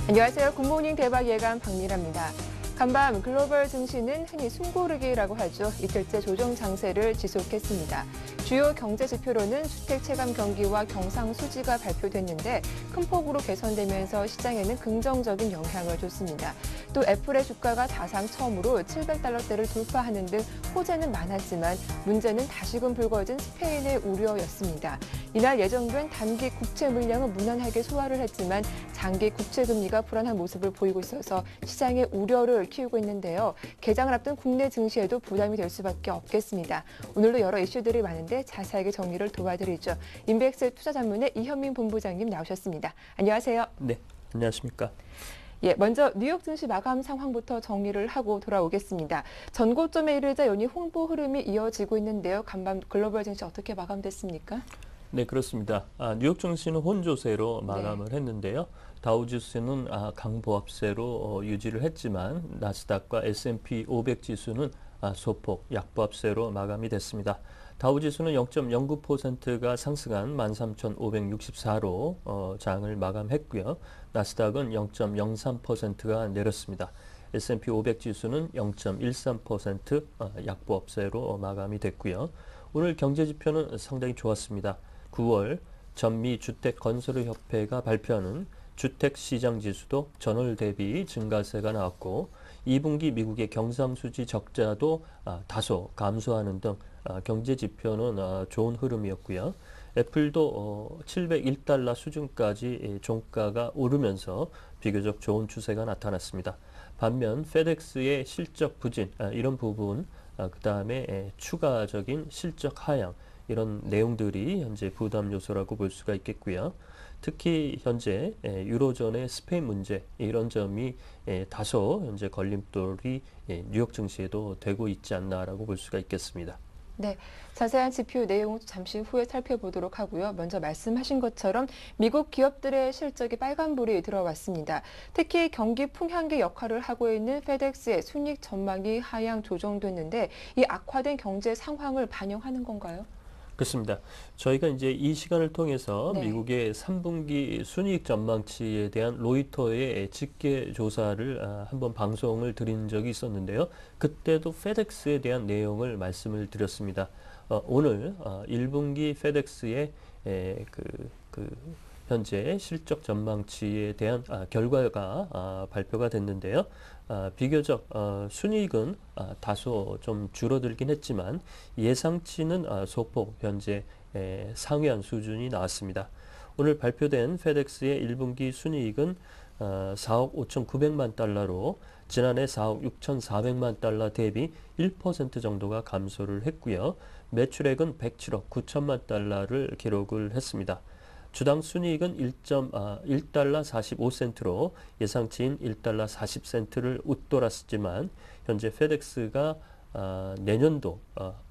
안녕하세요. 굿모닝 대박 예감 박미라입니다. 간밤 글로벌 증시는 흔히 숨고르기라고 하죠. 이틀째 조정 장세를 지속했습니다. 주요 경제 지표로는 주택 체감 경기와 경상 수지가 발표됐는데 큰 폭으로 개선되면서 시장에는 긍정적인 영향을 줬습니다. 또 애플의 주가가 사상 처음으로 700달러대를 돌파하는 등 호재는 많았지만 문제는 다시금 불거진 스페인의 우려였습니다. 이날 예정된 단기 국채 물량은 무난하게 소화를 했지만 장기 국채 금리가 불안한 모습을 보이고 있어서 시장의 우려를 키우고 있는데요. 개장을 앞둔 국내 증시에도 부담이 될 수밖에 없겠습니다. 오늘도 여러 이슈들이 많은데 자세하게 정리를 도와드리죠. 인베엑스 투자전문의 이현민 본부장님 나오셨습니다. 안녕하세요. 네, 안녕하십니까. 예, 먼저 뉴욕 증시 마감 상황부터 정리를 하고 돌아오겠습니다. 전고점에 이르자 연이 홍보 흐름이 이어지고 있는데요. 간밤 글로벌 증시 어떻게 마감됐습니까? 네, 그렇습니다. 뉴욕 증시는 혼조세로 마감을 했는데요. 다우지수는 강보합세로 유지를 했지만 나스닥과 S&P 500 지수는 소폭 약보합세로 마감이 됐습니다. 다우지수는 0.09%가 상승한 13,564로 장을 마감했고요. 나스닥은 0.03%가 내렸습니다. S&P 500 지수는 0.13% 약보합세로 마감이 됐고요. 오늘 경제지표는 상당히 좋았습니다. 9월 전미 주택건설협회가 발표하는 주택시장지수도 전월 대비 증가세가 나왔고 2분기 미국의 경상수지 적자도 다소 감소하는 등 경제지표는 좋은 흐름이었고요. 애플도 701달러 수준까지 종가가 오르면서 비교적 좋은 추세가 나타났습니다. 반면 페덱스의 실적 부진 이런 부분 그 다음에 추가적인 실적 하향 이런 내용들이 현재 부담 요소라고 볼 수가 있겠고요. 특히 현재 유로존의 스페인 문제 이런 점이 다소 현재 걸림돌이 뉴욕 증시에도 되고 있지 않나라고 볼 수가 있겠습니다. 네, 자세한 지표 내용 잠시 후에 살펴보도록 하고요. 먼저 말씀하신 것처럼 미국 기업들의 실적이 빨간불이 들어왔습니다. 특히 경기 풍향기 역할을 하고 있는 페덱스의 순이익 전망이 하향 조정됐는데 이 악화된 경제 상황을 반영하는 건가요? 그렇습니다. 저희가 이제 이 시간을 통해서 미국의 3분기 순이익 전망치에 대한 로이터의 집계 조사를 한번 방송을 드린 적이 있었는데요. 그때도 페덱스에 대한 내용을 말씀을 드렸습니다. 오늘 1분기 페덱스의 현재 실적 전망치에 대한 결과가 발표가 됐는데요. 비교적 순이익은 다소 좀 줄어들긴 했지만 예상치는 소폭 현재 상회한 수준이 나왔습니다. 오늘 발표된 페덱스의 1분기 순이익은 4억 5,900만 달러로 지난해 4억 6,400만 달러 대비 1% 정도가 감소를 했고요. 매출액은 107억 9천만 달러를 기록을 했습니다. 주당 순이익은 1달러 45센트로 예상치인 1달러 40센트를 웃돌았지만 현재 페덱스가 내년도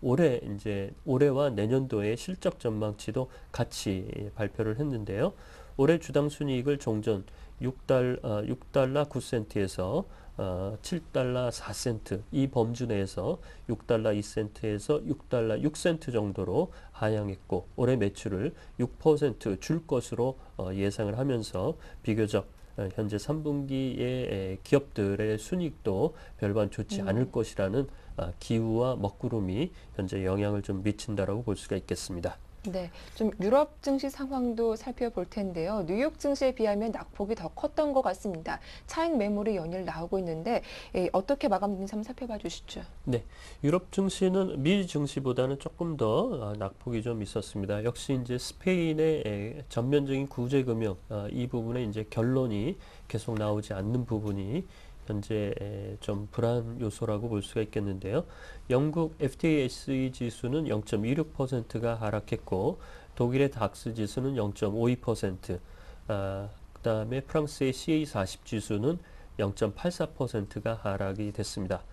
올해와 내년도의 실적 전망치도 같이 발표를 했는데요. 올해 주당 순이익을 종전 6달러 9센트에서 7달러 4센트 이 범주 내에서 6달러 2센트에서 6달러 6센트 정도로 하향했고 올해 매출을 6% 줄 것으로 예상을 하면서 비교적 현재 3분기의 기업들의 순이익도 별반 좋지 않을 것이라는 기우와 먹구름이 현재 영향을 좀 미친다라고 볼 수가 있겠습니다. 네, 좀 유럽 증시 상황도 살펴볼 텐데요. 뉴욕 증시에 비하면 낙폭이 더 컸던 것 같습니다. 차익 매물이 연일 나오고 있는데 어떻게 마감됐는지 한번 살펴봐 주시죠. 네, 유럽 증시는 미 증시보다는 조금 더 낙폭이 좀 있었습니다. 역시 이제 스페인의 전면적인 구제금융 이 부분에 이제 결론이 계속 나오지 않는 부분이 현재 좀 불안 요소라고 볼 수가 있겠는데요. 영국 FTSE 지수는 0.26%가 하락했고 독일의 닥스 지수는 0.52%, 그다음에 프랑스의 CA40 지수는 0.84%가 하락이 됐습니다.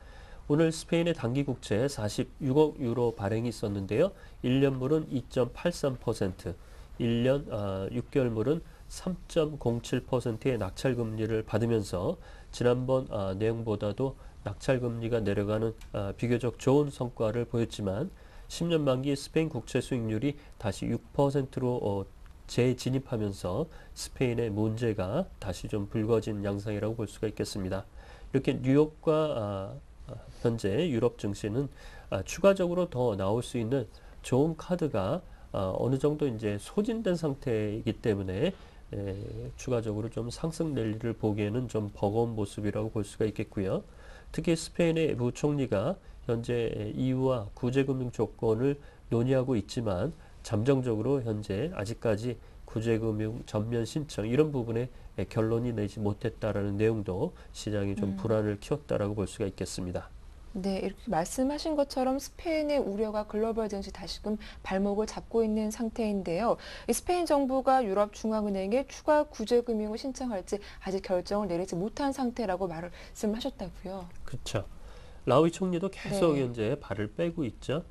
오늘 스페인의 단기 국채 46억 유로 발행이 있었는데요. 1년물은 2.83%, 1년 6개월물은 3.07%의 낙찰금리를 받으면서 지난번 내용보다도 낙찰금리가 내려가는 비교적 좋은 성과를 보였지만 10년 만기 스페인 국채 수익률이 다시 6%로 재진입하면서 스페인의 문제가 다시 좀 불거진 양상이라고 볼 수가 있겠습니다. 이렇게 뉴욕과 현재 유럽 증시는 추가적으로 더 나올 수 있는 좋은 카드가 어느 정도 이제 소진된 상태이기 때문에 추가적으로 좀 상승 랠리를 보기에는 좀 버거운 모습이라고 볼 수가 있겠고요. 특히 스페인의 부총리가 현재 EU와 구제금융 조건을 논의하고 있지만 잠정적으로 현재 아직까지 구제금융 전면 신청 이런 부분에 결론이 내지 못했다라는 내용도 시장이 좀 불안을 키웠다라고 볼 수가 있겠습니다. 네, 이렇게 말씀하신 것처럼 스페인의 우려가 글로벌 증시 다시금 발목을 잡고 있는 상태인데요. 이 스페인 정부가 유럽 중앙은행에 추가 구제금융을 신청할지 아직 결정을 내리지 못한 상태라고 말씀하셨다고요. 그렇죠. 라우이 총리도 계속 네. 현재 발을 빼고 있죠.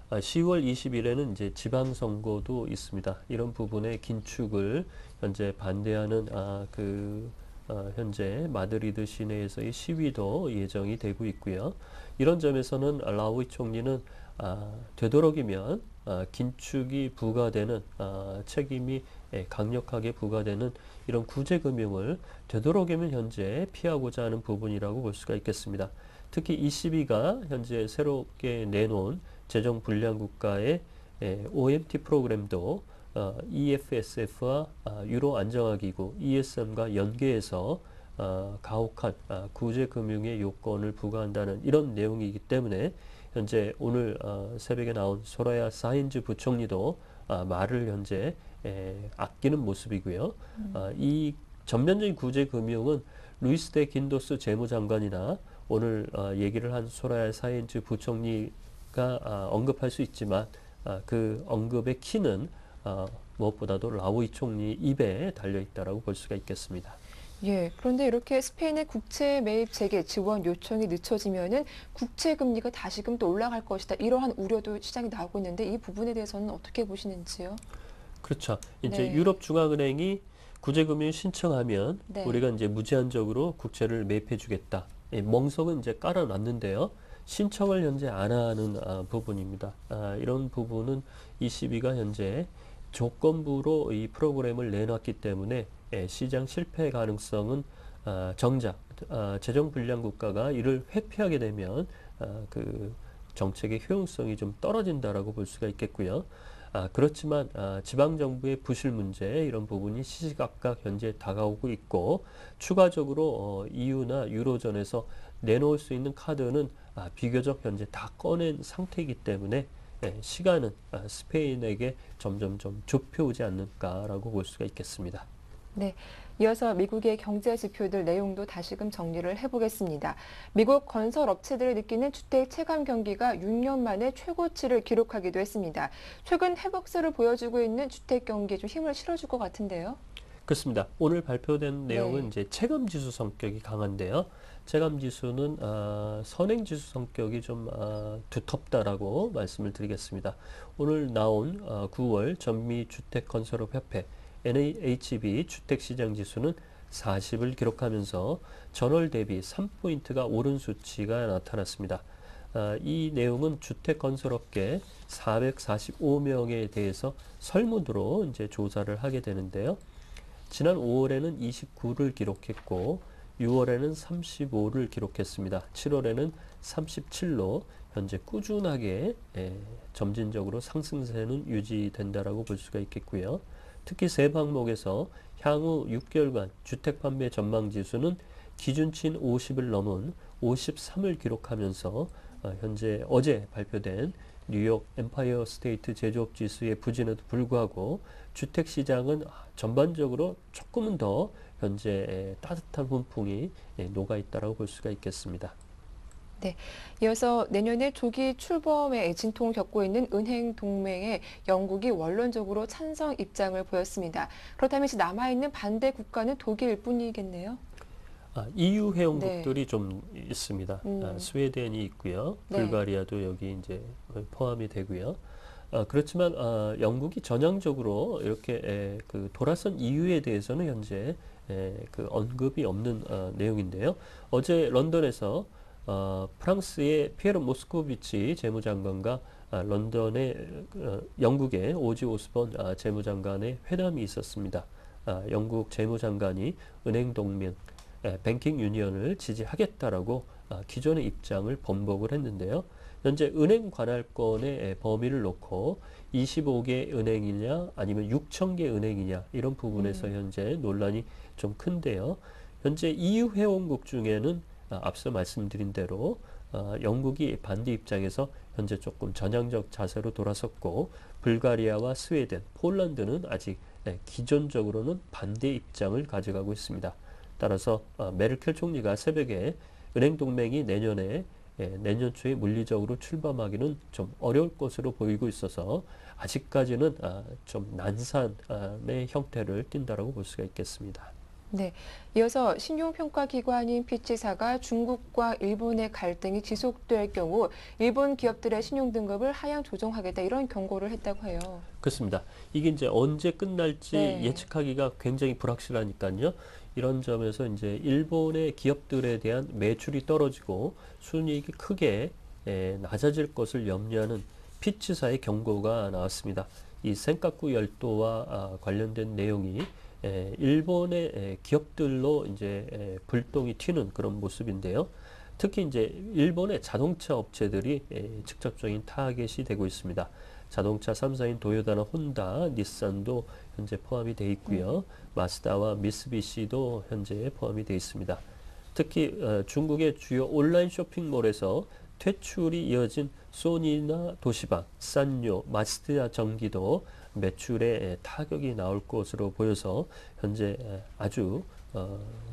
10월 20일에는 이제 지방선거도 있습니다. 이런 부분에 긴축을 현재 반대하는 현재 마드리드 시내에서의 시위도 예정이 되고 있고요. 이런 점에서는 라우이 총리는 되도록이면 긴축이 부과되는 책임이 강력하게 부과되는 이런 구제금융을 되도록이면 현재 피하고자 하는 부분이라고 볼 수가 있겠습니다. 특히 ECB가 현재 새롭게 내놓은 재정 불량 국가의 OMT 프로그램도 EFSF와 유로 안정화기구 ESM과 연계해서 가혹한 구제금융의 요건을 부과한다는 이런 내용이기 때문에 현재 오늘 새벽에 나온 소라야 사인즈 부총리도 말을 현재 아끼는 모습이고요. 이 전면적인 구제금융은 루이스 데 긴도스 재무장관이나 오늘 얘기를 한 소라야 사인즈 부총리가 언급할 수 있지만 그 언급의 키는 무엇보다도 라우이 총리 입에 달려 있다라고 볼 수가 있겠습니다. 예, 그런데 이렇게 스페인의 국채 매입 재개 지원 요청이 늦춰지면은 국채 금리가 다시금 또 올라갈 것이다. 이러한 우려도 시장에 나오고 있는데 이 부분에 대해서는 어떻게 보시는지요? 그렇죠. 이제 네. 유럽 중앙은행이 구제금융 신청하면 네. 우리가 이제 무제한적으로 국채를 매입해 주겠다. 멍석은 이제 깔아놨는데요. 신청을 현재 안 하는 부분입니다. 이런 부분은 ECB가 현재 조건부로 이 프로그램을 내놨기 때문에 시장 실패 가능성은 정작 재정 불량 국가가 이를 회피하게 되면 그 정책의 효용성이 좀 떨어진다라고 볼 수가 있겠고요. 그렇지만 지방 정부의 부실 문제 이런 부분이 시시각각 현재 다가오고 있고 추가적으로 EU나 유로존에서 내놓을 수 있는 카드는 비교적 현재 다 꺼낸 상태이기 때문에 시간은 스페인에게 점점 좀 좁혀오지 않을까라고 볼 수가 있겠습니다. 네. 이어서 미국의 경제 지표들 내용도 다시금 정리를 해보겠습니다. 미국 건설 업체들이 느끼는 주택 체감 경기가 6년 만에 최고치를 기록하기도 했습니다. 최근 회복세를 보여주고 있는 주택 경기에 좀 힘을 실어줄 것 같은데요. 그렇습니다. 오늘 발표된 내용은 네. 이제 체감지수 성격이 강한데요. 체감지수는 선행지수 성격이 좀 두텁다라고 말씀을 드리겠습니다. 오늘 나온 9월 전미주택건설업협회 NAHB 주택시장지수는 40을 기록하면서 전월 대비 3포인트가 오른 수치가 나타났습니다. 이 내용은 주택건설업계 445명에 대해서 설문으로 이제 조사를 하게 되는데요. 지난 5월에는 29를 기록했고 6월에는 35를 기록했습니다. 7월에는 37로 현재 꾸준하게 점진적으로 상승세는 유지된다라고 볼 수가 있겠고요. 특히 세 항목에서 향후 6개월간 주택 판매 전망 지수는 기준치인 50을 넘은 53을 기록하면서 현재 어제 발표된 뉴욕 엠파이어 스테이트 제조업 지수의 부진에도 불구하고 주택 시장은 전반적으로 조금은 더 현재 따뜻한 훈풍이 녹아 있다라고 볼 수가 있겠습니다. 네. 이어서 내년에 조기 출범의 진통을 겪고 있는 은행 동맹에 영국이 원론적으로 찬성 입장을 보였습니다. 그렇다면 이제 남아있는 반대 국가는 독일일 뿐이겠네요. EU 회원국들이 좀 있습니다. 음. 스웨덴이 있고요. 네. 불가리아도 여기 이제 포함이 되고요. 그렇지만 영국이 전향적으로 이렇게 그 돌아선 이유에 대해서는 현재 그 언급이 없는 내용인데요. 어제 런던에서 프랑스의 피에르 모스코비치 재무장관과 런던의 영국의 오지 오스본 재무장관의 회담이 있었습니다. 영국 재무장관이 은행 동맹 뱅킹 유니언을 지지하겠다라고 기존의 입장을 번복을 했는데요. 현재 은행 관할권의 범위를 놓고 25개 은행이냐 아니면 6천 개 은행이냐 이런 부분에서 현재 논란이 좀 큰데요. 현재 EU 회원국 중에는 앞서 말씀드린 대로 영국이 반대 입장에서 현재 조금 전향적 자세로 돌아섰고 불가리아와 스웨덴, 폴란드는 아직 기존적으로는 반대 입장을 가져가고 있습니다. 따라서 메르켈 총리가 새벽에 은행 동맹이 내년 초에 물리적으로 출범하기는 좀 어려울 것으로 보이고 있어서 아직까지는 좀 난산의 형태를 띈다라고 볼 수가 있겠습니다. 네, 이어서 신용평가기관인 피치사가 중국과 일본의 갈등이 지속될 경우 일본 기업들의 신용 등급을 하향 조정하겠다 이런 경고를 했다고 해요. 그렇습니다. 이게 이제 언제 끝날지 네. 예측하기가 굉장히 불확실하니까요. 이런 점에서 이제 일본의 기업들에 대한 매출이 떨어지고 순이익이 크게 낮아질 것을 염려하는 피치사의 경고가 나왔습니다. 이 센카쿠 열도와 관련된 내용이 일본의 기업들로 이제 불똥이 튀는 그런 모습인데요. 특히 이제 일본의 자동차 업체들이 직접적인 타겟이 되고 있습니다. 자동차 3사인 도요타나 혼다, 닛산도 현재 포함이 되어 있고요. 마스다와 미쓰비시도 현재 포함이 되어 있습니다. 특히 중국의 주요 온라인 쇼핑몰에서 퇴출이 이어진 소니나 도시바, 산요, 마츠다 전기도 매출에 타격이 나올 것으로 보여서 현재 아주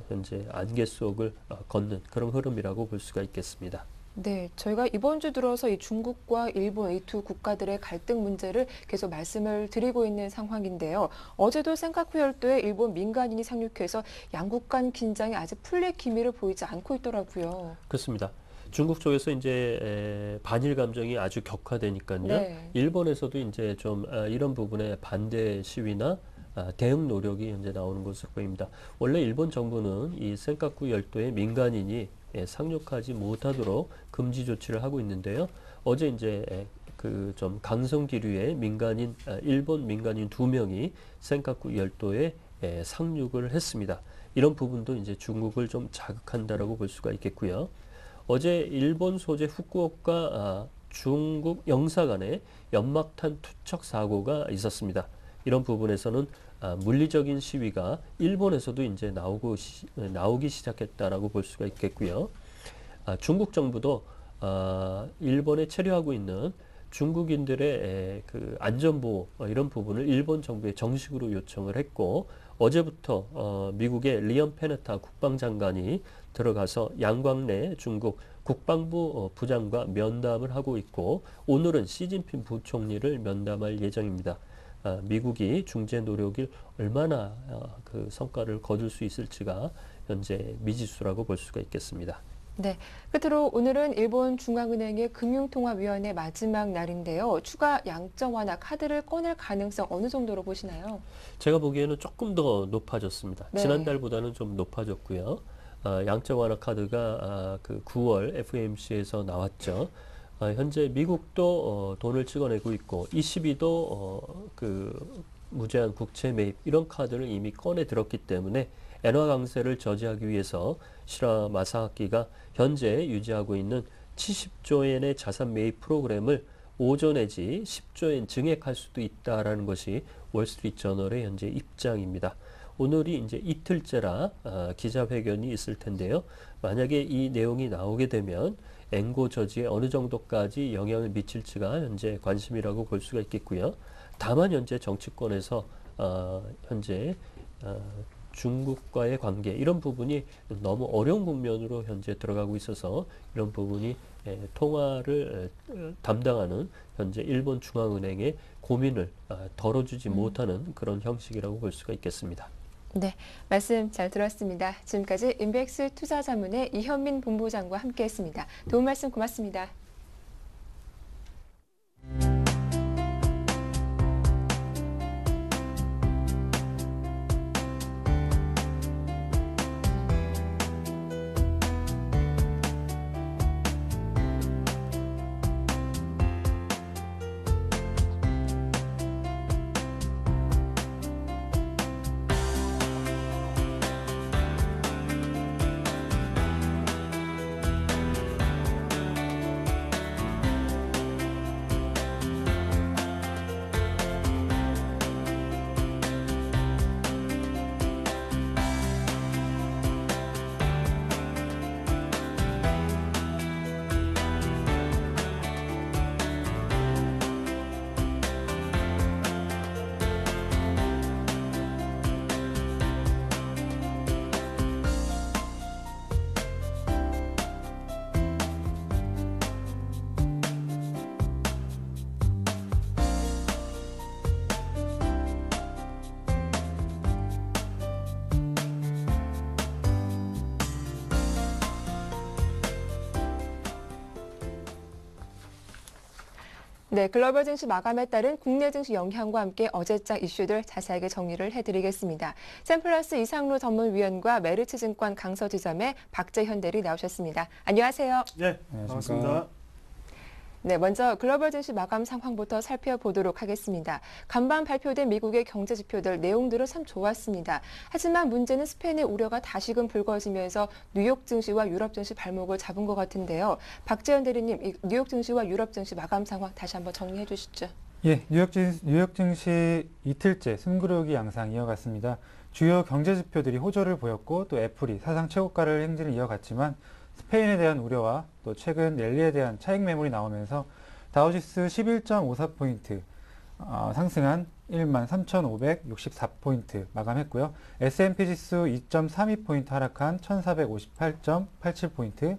현재 안개 속을 걷는 그런 흐름이라고 볼 수가 있겠습니다. 네, 저희가 이번 주 들어서 이 중국과 일본 이 두 국가들의 갈등 문제를 계속 말씀을 드리고 있는 상황인데요. 어제도 센카쿠 열도에 일본 민간인이 상륙해서 양국 간 긴장이 아직 풀릴 기미를 보이지 않고 있더라고요. 그렇습니다. 중국 쪽에서 이제 반일 감정이 아주 격화되니까요. 네. 일본에서도 이제 좀 이런 부분에 반대 시위나 대응 노력이 현재 나오는 것으로 보입니다. 원래 일본 정부는 이 센카쿠 열도에 민간인이 상륙하지 못하도록 금지 조치를 하고 있는데요. 어제 이제 그 좀 강성 기류의 민간인 일본 민간인 2명이 센카쿠 열도에 상륙을 했습니다. 이런 부분도 이제 중국을 좀 자극한다라고 볼 수가 있겠고요. 어제 일본 소재 후쿠오카 중국 영사간에 연막탄 투척 사고가 있었습니다. 이런 부분에서는 물리적인 시위가 일본에서도 이제 나오기 시작했다라고 볼 수가 있겠고요. 중국 정부도 일본에 체류하고 있는 중국인들의 그 안전보호 이런 부분을 일본 정부에 정식으로 요청을 했고 어제부터 미국의 리언 페네타 국방장관이 들어가서 양광래 중국 국방부 부장과 면담을 하고 있고 오늘은 시진핑 부총리를 면담할 예정입니다. 미국이 중재 노력을 얼마나 그 성과를 거둘 수 있을지가 현재 미지수라고 볼 수가 있겠습니다. 네, 끝으로 오늘은 일본 중앙은행의 금융통화위원회 마지막 날인데요. 추가 양적 완화 카드를 꺼낼 가능성 어느 정도로 보시나요? 제가 보기에는 조금 더 높아졌습니다. 네. 지난달보다는 좀 높아졌고요. 양적 완화 카드가 그 9월 FOMC에서 나왔죠. 현재 미국도 돈을 찍어내고 있고 ECB도 그 무제한 국채 매입 이런 카드를 이미 꺼내 들었기 때문에 엔화 강세를 저지하기 위해서 시라 마사하키가 현재 유지하고 있는 70조엔의 자산 매입 프로그램을 5조 내지 10조엔 증액할 수도 있다라는 것이 월스트리트 저널의 현재 입장입니다. 오늘이 이제 이틀째라 기자회견이 있을 텐데요. 만약에 이 내용이 나오게 되면 엔고 저지에 어느 정도까지 영향을 미칠지가 현재 관심이라고 볼 수가 있겠고요. 다만 현재 정치권에서 현재 중국과의 관계 이런 부분이 너무 어려운 국면으로 현재 들어가고 있어서 이런 부분이 통화를 담당하는 현재 일본 중앙은행의 고민을 덜어주지 못하는 그런 형식이라고 볼 수가 있겠습니다. 네, 말씀 잘 들었습니다. 지금까지 인백스 투자자문의 이현민 본부장과 함께했습니다. 도움 말씀 고맙습니다. 네, 글로벌 증시 마감에 따른 국내 증시 영향과 함께 어제장 이슈들 자세하게 정리를 해드리겠습니다. 샘플러스 이상로 전문위원과 메리츠증권 강서지점의 박재현 대리 나오셨습니다. 안녕하세요. 네, 반갑습니다. 네, 먼저 글로벌 증시 마감 상황부터 살펴보도록 하겠습니다. 간밤 발표된 미국의 경제 지표들 내용들은 참 좋았습니다. 하지만 문제는 스페인의 우려가 다시금 불거지면서 뉴욕 증시와 유럽 증시 발목을 잡은 것 같은데요. 박재현 대리님, 뉴욕 증시와 유럽 증시 마감 상황 다시 한번 정리해 주시죠. 예, 뉴욕 증시 이틀째 숨구르기 양상 이어갔습니다. 주요 경제 지표들이 호조를 보였고 또 애플이 사상 최고가를 행진을 이어갔지만 스페인에 대한 우려와 또 최근 랠리에 대한 차익 매물이 나오면서 다우지수 11.54포인트 상승한 13,564포인트 마감했고요. S&P 지수 2.32포인트 하락한 1,458.87포인트,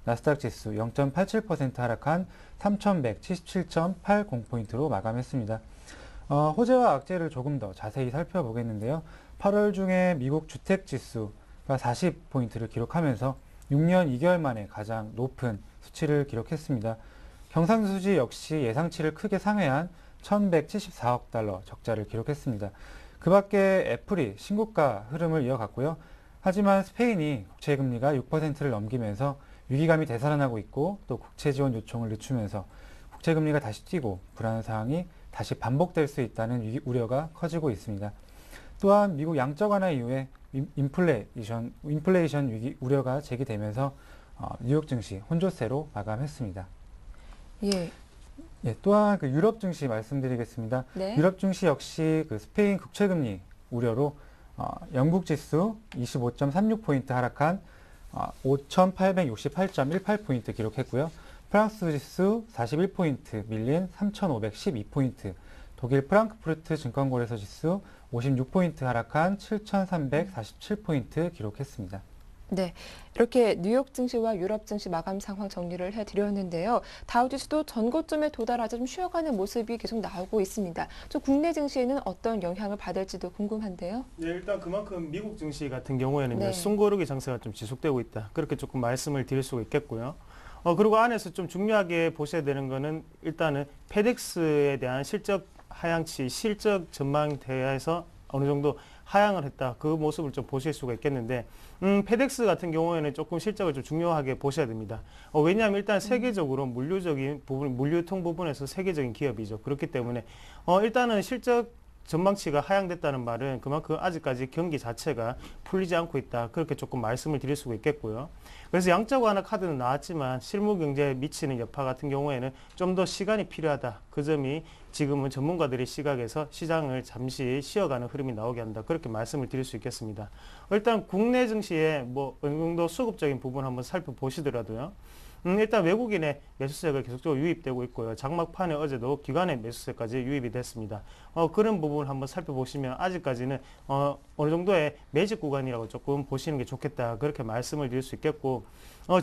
나스닥 지수 0.87% 하락한 3,177.80포인트로 마감했습니다. 호재와 악재를 조금 더 자세히 살펴보겠는데요. 8월 중에 미국 주택 지수가 40포인트를 기록하면서 6년 2개월 만에 가장 높은 수치를 기록했습니다. 경상수지 역시 예상치를 크게 상회한 1,174억 달러 적자를 기록했습니다. 그 밖에 애플이 신고가 흐름을 이어갔고요. 하지만 스페인이 국채금리가 6%를 넘기면서 위기감이 되살아나고 있고 또 국채 지원 요청을 늦추면서 국채금리가 다시 뛰고 불안 상황이 다시 반복될 수 있다는 우려가 커지고 있습니다. 또한 미국 양적 완화 이후에 인플레이션 위기 우려가 제기되면서 뉴욕 증시 혼조세로 마감했습니다. 예. 예, 또한 유럽 증시 말씀드리겠습니다. 네. 유럽 증시 역시 스페인 국채금리 우려로 영국 지수 25.36포인트 하락한 5,868.18포인트 기록했고요. 프랑스 지수 41포인트 밀린 3,512포인트, 독일 프랑크푸르트 증권거래소 지수 56포인트 하락한 7,347포인트 기록했습니다. 네, 이렇게 뉴욕 증시와 유럽 증시 마감 상황 정리를 해드렸는데요. 다우지수도 전고점에 도달하자 좀 쉬어가는 모습이 계속 나오고 있습니다. 또 국내 증시에는 어떤 영향을 받을지도 궁금한데요. 네, 일단 그만큼 미국 증시 같은 경우에는 네. 숨고르기 장세가 좀 지속되고 있다. 그렇게 조금 말씀을 드릴 수가 있겠고요. 그리고 안에서 좀 중요하게 보셔야 되는 거는 일단은 페덱스에 대한 실적 하향치, 실적 전망대에서 어느 정도 하향을 했다. 그 모습을 좀 보실 수가 있겠는데, 페덱스 같은 경우에는 조금 실적을 좀 중요하게 보셔야 됩니다. 왜냐하면 일단 세계적으로 물류적인 부분, 물류통 부분에서 세계적인 기업이죠. 그렇기 때문에 일단은 실적 전망치가 하향됐다는 말은 그만큼 아직까지 경기 자체가 풀리지 않고 있다. 그렇게 조금 말씀을 드릴 수가 있겠고요. 그래서 양적 완화 카드는 나왔지만 실무 경제에 미치는 여파 같은 경우에는 좀 더 시간이 필요하다. 그 점이 지금은 전문가들의 시각에서 시장을 잠시 쉬어가는 흐름이 나오게 한다. 그렇게 말씀을 드릴 수 있겠습니다. 일단 국내 증시에 어느 정도 수급적인 부분 한번 살펴보시더라도요. 일단 외국인의 매수세가 계속적으로 유입되고 있고요. 장막판에 어제도 기관의 매수세까지 유입이 됐습니다. 그런 부분을 한번 살펴보시면 아직까지는 어느 정도의 매집 구간이라고 조금 보시는 게 좋겠다. 그렇게 말씀을 드릴 수 있겠고,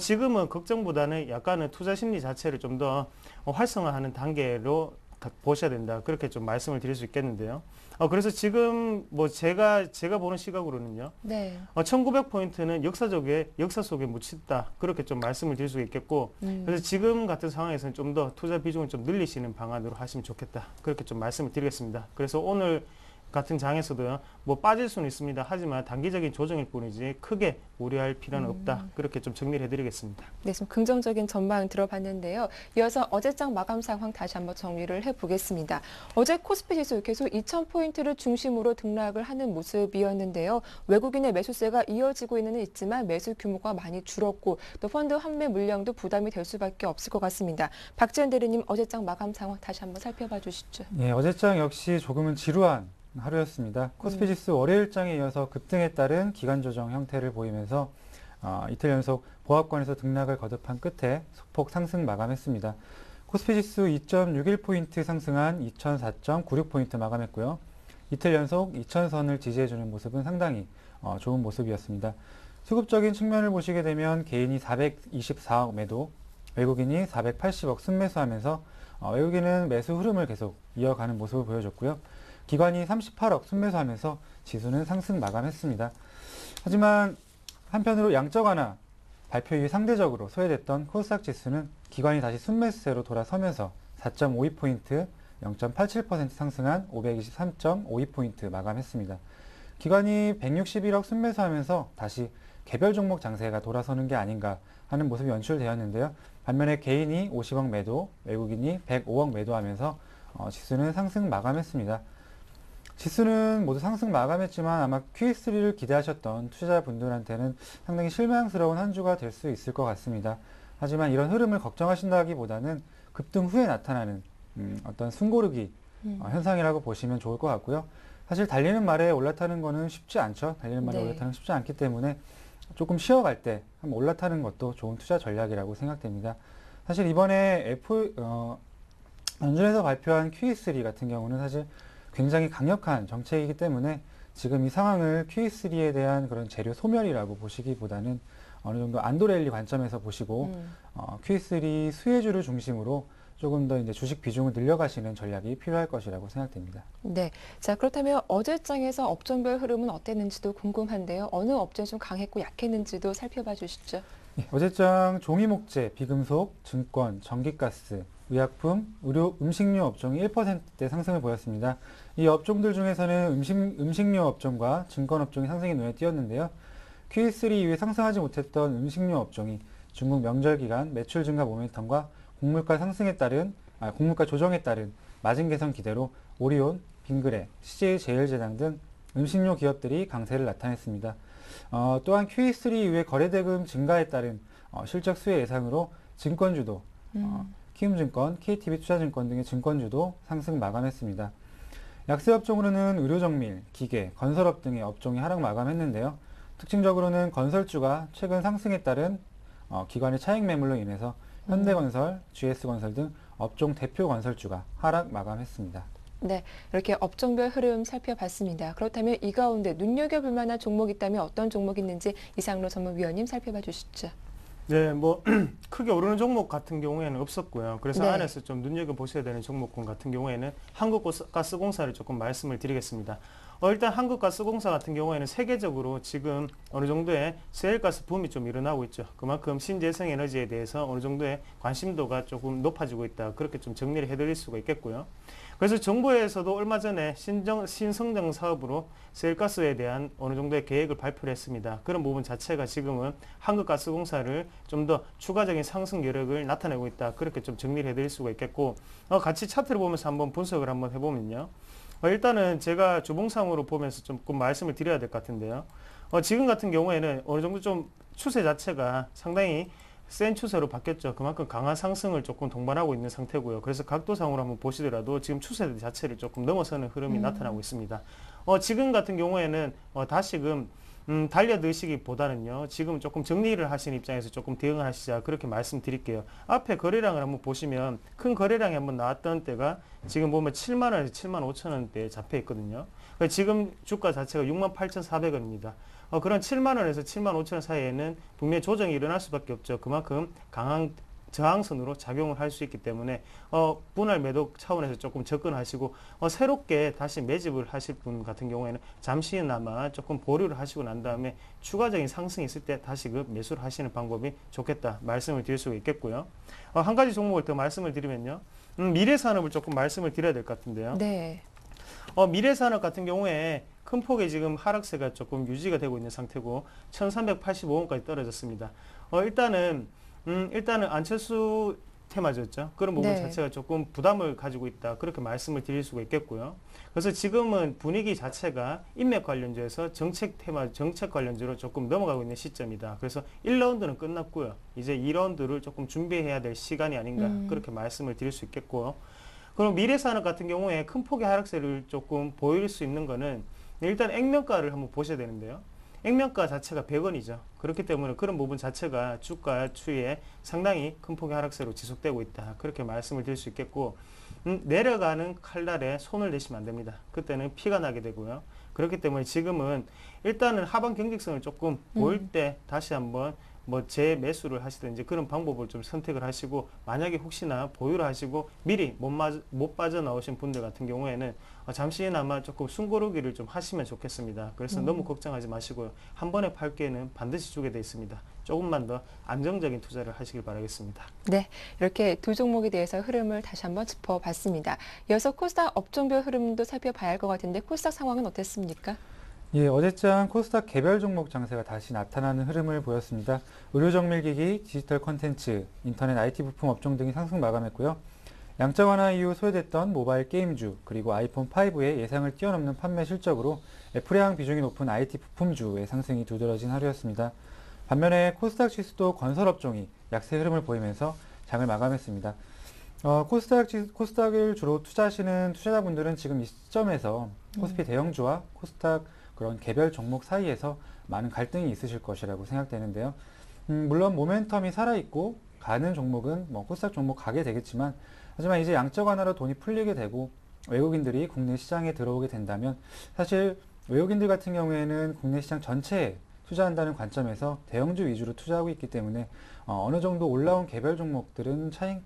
지금은 걱정보다는 약간은 투자 심리 자체를 좀 더 활성화하는 단계로 보셔야 된다. 그렇게 좀 말씀을 드릴 수 있겠는데요. 그래서 지금 제가 보는 시각으로는요. 네. 1900포인트는 역사 속에 묻힌다. 그렇게 좀 말씀을 드릴 수 있겠고, 그래서 지금 같은 상황에서는 좀 더 투자 비중을 좀 늘리시는 방안으로 하시면 좋겠다. 그렇게 좀 말씀을 드리겠습니다. 그래서 오늘 같은 장에서도요, 빠질 수는 있습니다. 하지만 단기적인 조정일 뿐이지 크게 우려할 필요는 없다. 그렇게 좀 정리를 해드리겠습니다. 네, 좀 긍정적인 전망 들어봤는데요. 이어서 어제장 마감 상황 다시 한번 정리를 해보겠습니다. 어제 코스피 지수 계속 2,000포인트를 중심으로 등락을 하는 모습이었는데요. 외국인의 매수세가 이어지고 있지만 매수 규모가 많이 줄었고 또 펀드 환매 물량도 부담이 될 수밖에 없을 것 같습니다. 박지현 대리님, 어제장 마감 상황 다시 한번 살펴봐 주시죠. 예, 어제장 역시 조금은 지루한 하루였습니다. 코스피 지수 월요일장에 이어서 급등에 따른 기간 조정 형태를 보이면서 이틀 연속 보합권에서 등락을 거듭한 끝에 소폭 상승 마감했습니다. 코스피 지수 2.61포인트 상승한 2004.96포인트 마감했고요. 이틀 연속 2000선을 지지해주는 모습은 상당히 좋은 모습이었습니다. 수급적인 측면을 보시게 되면 개인이 424억 매도, 외국인이 480억 순매수하면서 외국인은 매수 흐름을 계속 이어가는 모습을 보여줬고요. 기관이 38억 순매수하면서 지수는 상승 마감했습니다. 하지만 한편으로 양적 완화 발표 이후 상대적으로 소외됐던 코스닥 지수는 기관이 다시 순매수세로 돌아서면서 4.52포인트, 0.87% 상승한 523.52포인트 마감했습니다. 기관이 161억 순매수하면서 다시 개별 종목 장세가 돌아서는 게 아닌가 하는 모습이 연출되었는데요. 반면에 개인이 50억 매도, 외국인이 105억 매도하면서 지수는 상승 마감했습니다. 지수는 모두 상승 마감했지만 아마 Q3를 기대하셨던 투자자분들한테는 상당히 실망스러운 한 주가 될 수 있을 것 같습니다. 하지만 이런 흐름을 걱정하신다기보다는 급등 후에 나타나는 어떤 숨고르기 현상이라고 보시면 좋을 것 같고요. 사실 달리는 말에 올라타는 거는 쉽지 않죠. 달리는 말에 네. 올라타는 건 쉽지 않기 때문에 조금 쉬어갈 때 한번 올라타는 것도 좋은 투자 전략이라고 생각됩니다. 사실 이번에 연준에서 발표한 QE3 같은 경우는 사실 굉장히 강력한 정책이기 때문에 지금 이 상황을 QE3에 대한 그런 재료 소멸이라고 보시기보다는 어느 정도 안도랠리 관점에서 보시고 QE3 수혜주를 중심으로 조금 더 이제 주식 비중을 늘려가시는 전략이 필요할 것이라고 생각됩니다. 네. 자, 그렇다면 어제장에서 업종별 흐름은 어땠는지도 궁금한데요. 어느 업종이 좀 강했고 약했는지도 살펴봐 주시죠. 어제장 종이목재, 비금속, 증권, 전기가스, 의약품, 의료, 음식료 업종이 1%대 상승을 보였습니다. 이 업종들 중에서는 음식료 업종과 증권 업종이 상승이 눈에 띄었는데요. Q3 이후에 상승하지 못했던 음식료 업종이 중국 명절 기간 매출 증가 모멘텀과 곡물가 조정에 따른 마진 개선 기대로 오리온, 빙그레, CJ제일제당 등 음식료 기업들이 강세를 나타냈습니다. 또한 Q3 이후에 거래대금 증가에 따른 실적 수혜 예상으로 증권주도, 키움증권, KTB투자증권 등의 증권주도 상승 마감했습니다. 약세 업종으로는 의료정밀, 기계, 건설업 등의 업종이 하락 마감했는데요. 특징적으로는 건설주가 최근 상승에 따른 기관의 차익 매물로 인해서 현대건설, GS건설 등 업종 대표 건설주가 하락 마감했습니다. 네, 이렇게 업종별 흐름 살펴봤습니다. 그렇다면 이 가운데 눈여겨볼 만한 종목이 있다면 어떤 종목이 있는지 이상로 전문위원님 살펴봐 주시죠. 네, 뭐 크게 오르는 종목 같은 경우에는 없었고요. 그래서 네. 안에서 좀 눈여겨보셔야 되는 종목군 같은 경우에는 한국가스공사를 조금 말씀을 드리겠습니다. 일단 한국가스공사 같은 경우에는 세계적으로 지금 어느 정도의 세일가스 붐이 좀 일어나고 있죠. 그만큼 신재생 에너지에 대해서 어느 정도의 관심도가 조금 높아지고 있다. 그렇게 좀 정리를 해드릴 수가 있겠고요. 그래서 정부에서도 얼마 전에 신성장 사업으로 세일가스에 대한 어느 정도의 계획을 발표를 했습니다. 그런 부분 자체가 지금은 한국가스공사를 좀 더 추가적인 상승 여력을 나타내고 있다. 그렇게 좀 정리를 해드릴 수가 있겠고, 같이 차트를 보면서 한번 분석을 한번 해보면요. 일단은 제가 주봉상으로 보면서 조금 말씀을 드려야 될 것 같은데요. 지금 같은 경우에는 어느 정도 좀 추세 자체가 상당히 센 추세로 바뀌었죠. 그만큼 강한 상승을 조금 동반하고 있는 상태고요. 그래서 각도상으로 한번 보시더라도 지금 추세 자체를 조금 넘어서는 흐름이 나타나고 있습니다. 지금 같은 경우에는 다시금 달려드시기보다는요, 지금 조금 정리를 하시는 입장에서 조금 대응을 하시자, 그렇게 말씀드릴게요. 앞에 거래량을 한번 보시면 큰 거래량이 한번 나왔던 때가 지금 보면 7만원에서 7만 5천원대에 잡혀 있거든요. 지금 주가 자체가 68,400원입니다. 그런 7만원에서 7만 5천원 사이에는 분명히 조정이 일어날 수밖에 없죠. 그만큼 강한 저항선으로 작용을 할 수 있기 때문에 분할 매도 차원에서 조금 접근하시고 새롭게 다시 매집을 하실 분 같은 경우에는 잠시나마 조금 보류를 하시고 난 다음에 추가적인 상승이 있을 때 다시 그 매수를 하시는 방법이 좋겠다 말씀을 드릴 수가 있겠고요. 한 가지 종목을 더 말씀을 드리면요. 미래산업을 조금 말씀을 드려야 될 것 같은데요. 네. 미래산업 같은 경우에 큰 폭의 지금 하락세가 조금 유지가 되고 있는 상태고 1385원까지 떨어졌습니다. 일단은 안철수 테마였죠. 그런 부분 네. 자체가 조금 부담을 가지고 있다. 그렇게 말씀을 드릴 수가 있겠고요. 그래서 지금은 분위기 자체가 인맥 관련주에서 정책 관련주로 조금 넘어가고 있는 시점이다. 그래서 1라운드는 끝났고요. 이제 2라운드를 조금 준비해야 될 시간이 아닌가. 그렇게 말씀을 드릴 수 있겠고. 그럼 미래산업 같은 경우에 큰 폭의 하락세를 조금 보일 수 있는 거는 일단 액면가를 한번 보셔야 되는데요. 액면가 자체가 100원이죠. 그렇기 때문에 그런 부분 자체가 주가 추이에 상당히 큰 폭의 하락세로 지속되고 있다. 그렇게 말씀을 드릴 수 있겠고, 내려가는 칼날에 손을 대시면 안 됩니다. 그때는 피가 나게 되고요. 그렇기 때문에 지금은 일단은 하방 경직성을 조금 보일 때 다시 한번 재매수를 하시든지 그런 방법을 좀 선택을 하시고, 만약에 혹시나 보유를 하시고 미리 못 빠져나오신 분들 같은 경우에는 잠시나마 조금 숨고르기를 좀 하시면 좋겠습니다. 그래서 너무 걱정하지 마시고요. 한 번에 팔 기회는 반드시 주게 되어 있습니다. 조금만 더 안정적인 투자를 하시길 바라겠습니다. 네, 이렇게 두 종목에 대해서 흐름을 다시 한번 짚어봤습니다. 이어서 코스닥 업종별 흐름도 살펴봐야 할 것 같은데 코스닥 상황은 어땠습니까? 예, 어제장 코스닥 개별 종목 장세가 다시 나타나는 흐름을 보였습니다. 의료정밀기기, 디지털 콘텐츠, 인터넷 IT 부품 업종 등이 상승 마감했고요. 양적 완화 이후 소외됐던 모바일 게임주, 그리고 아이폰 5의 예상을 뛰어넘는 판매 실적으로 애플의 비중이 높은 IT 부품주의 상승이 두드러진 하루였습니다. 반면에 코스닥 지수도 건설업종이 약세 흐름을 보이면서 장을 마감했습니다. 코스닥을 주로 투자하시는 투자자분들은 지금 이 시점에서 코스피 대형주와 코스닥 그런 개별 종목 사이에서 많은 갈등이 있으실 것이라고 생각되는데요. 물론 모멘텀이 살아있고 가는 종목은 코스닥 종목 가게 되겠지만 하지만 이제 양적 완화로 돈이 풀리게 되고 외국인들이 국내 시장에 들어오게 된다면 사실 외국인들 같은 경우에는 국내 시장 전체에 투자한다는 관점에서 대형주 위주로 투자하고 있기 때문에 어느 정도 올라온 개별 종목들은 차익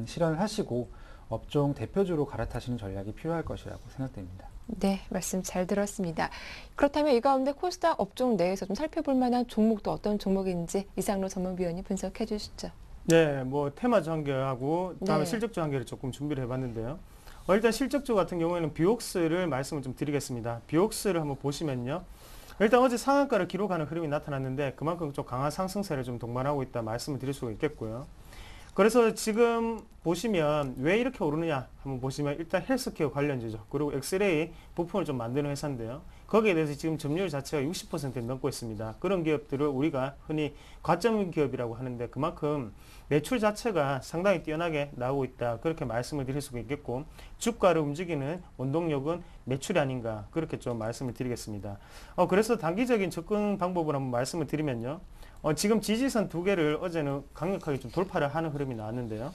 실현을 하시고 업종 대표주로 갈아타시는 전략이 필요할 것이라고 생각됩니다. 네, 말씀 잘 들었습니다. 그렇다면 이 가운데 코스닥 업종 내에서 좀 살펴볼 만한 종목도 어떤 종목인지 이상로 전문위원이 분석해 주시죠. 네, 테마주 한 개하고 다음에 네. 실적주 한 개를 조금 준비를 해봤는데요. 일단 실적주 같은 경우에는 비옥스를 말씀을 좀 드리겠습니다. 비옥스를 한번 보시면요. 일단 어제 상한가를 기록하는 흐름이 나타났는데 그만큼 좀 강한 상승세를 좀 동반하고 있다 말씀을 드릴 수가 있겠고요. 그래서 지금 보시면 왜 이렇게 오르느냐 한번 보시면 일단 헬스케어 관련주죠. 그리고 엑스레이 부품을 좀 만드는 회사인데요. 거기에 대해서 지금 점유율 자체가 60%를 넘고 있습니다. 그런 기업들을 우리가 흔히 과점 기업이라고 하는데 그만큼 매출 자체가 상당히 뛰어나게 나오고 있다. 그렇게 말씀을 드릴 수가 있겠고 주가를 움직이는 원동력은 매출이 아닌가 그렇게 좀 말씀을 드리겠습니다. 그래서 단기적인 접근 방법을 한번 말씀을 드리면요. 지금 지지선 두 개를 어제는 강력하게 좀 돌파를 하는 흐름이 나왔는데요.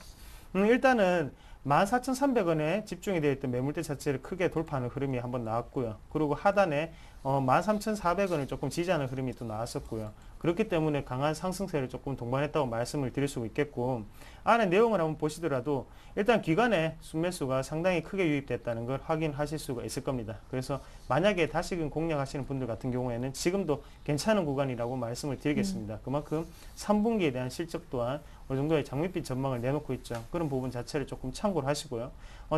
일단은 14,300원에 집중이 되어 있던 매물대 자체를 크게 돌파하는 흐름이 한번 나왔고요. 그리고 하단에 13,400원을 조금 지지하는 흐름이 또 나왔었고요. 그렇기 때문에 강한 상승세를 조금 동반했다고 말씀을 드릴 수 있겠고 안에 내용을 한번 보시더라도 일단 기관의 순매수가 상당히 크게 유입됐다는 걸 확인하실 수가 있을 겁니다. 그래서 만약에 다시금 공략하시는 분들 같은 경우에는 지금도 괜찮은 구간이라고 말씀을 드리겠습니다. 그만큼 3분기에 대한 실적 또한 어느 정도의 장밋빛 전망을 내놓고 있죠. 그런 부분 자체를 조금 참고를 하시고요.